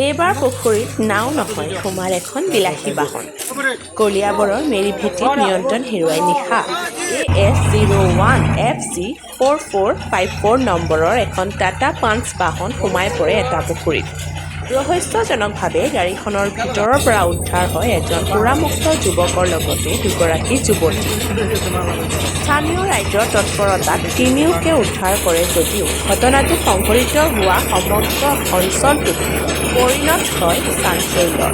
এইবাৰ পুখুৰীত নাও নহয় সোমাল এখন বিলাসী বাহন। কলিয়াবৰৰ মেৰিভেটিত নিয়ন্ত্ৰণ হেৰুৱাই নিশা AS01 FC 4454 নম্বৰৰ এখন টাটা পাঞ্চ বাহন সোমাই পৰে এটা পুখুৰীত। ৰহস্যজনকভাৱে গাড়ীখনৰ ভিতৰৰ পৰা উদ্ধাৰ হয় এজন সুৰামুক্ত যুৱকৰ লগতে দুগৰাকী যুৱতী। স্থানীয় ৰাইজৰ তৎপৰতাত তিনিওকে উদ্ধাৰ কৰে যদিও ঘটনাটো সংঘটিত হোৱা সমগ্ৰ অঞ্চলটোত পৰিণত হয় চাঞ্চল্যৰ।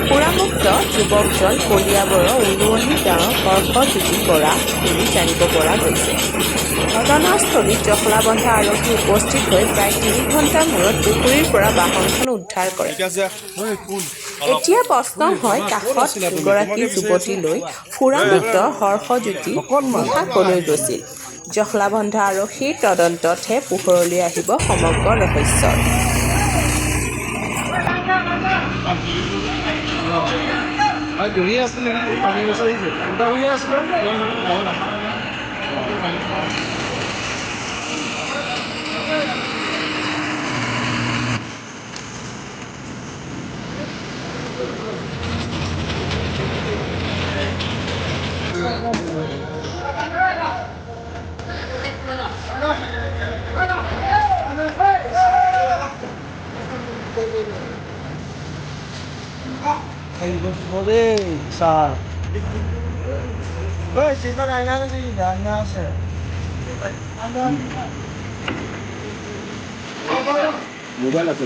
সুৰামুক্ত যুৱকজন কলিয়াবৰৰ উৰুৱনি গাঁৱৰ হৰ্ষজ্যোতি বৰা বুলি জানিব পৰা গৈছে। ঘটনাস্থলীত জখলাবন্ধা আৰক্ষী উপস্থিত হৈ প্ৰায় ৩ ঘণ্টাৰ মূৰত পুখুৰীৰ পৰা বাহনখন উদ্ধাৰ কৰে। এতিয়া প্ৰশ্ন হয়, কাষত দুগৰাকী যুৱতীলৈ সুৰামুক্ত হৰ্ষজ্যোতি নিশা কলৈ গৈছিল? জখলাবন্ধা আৰক্ষীৰ তদন্ততহে পোহৰলৈ আহিব সমগ্ৰ ৰহস্যৰ। মোবাইল আছে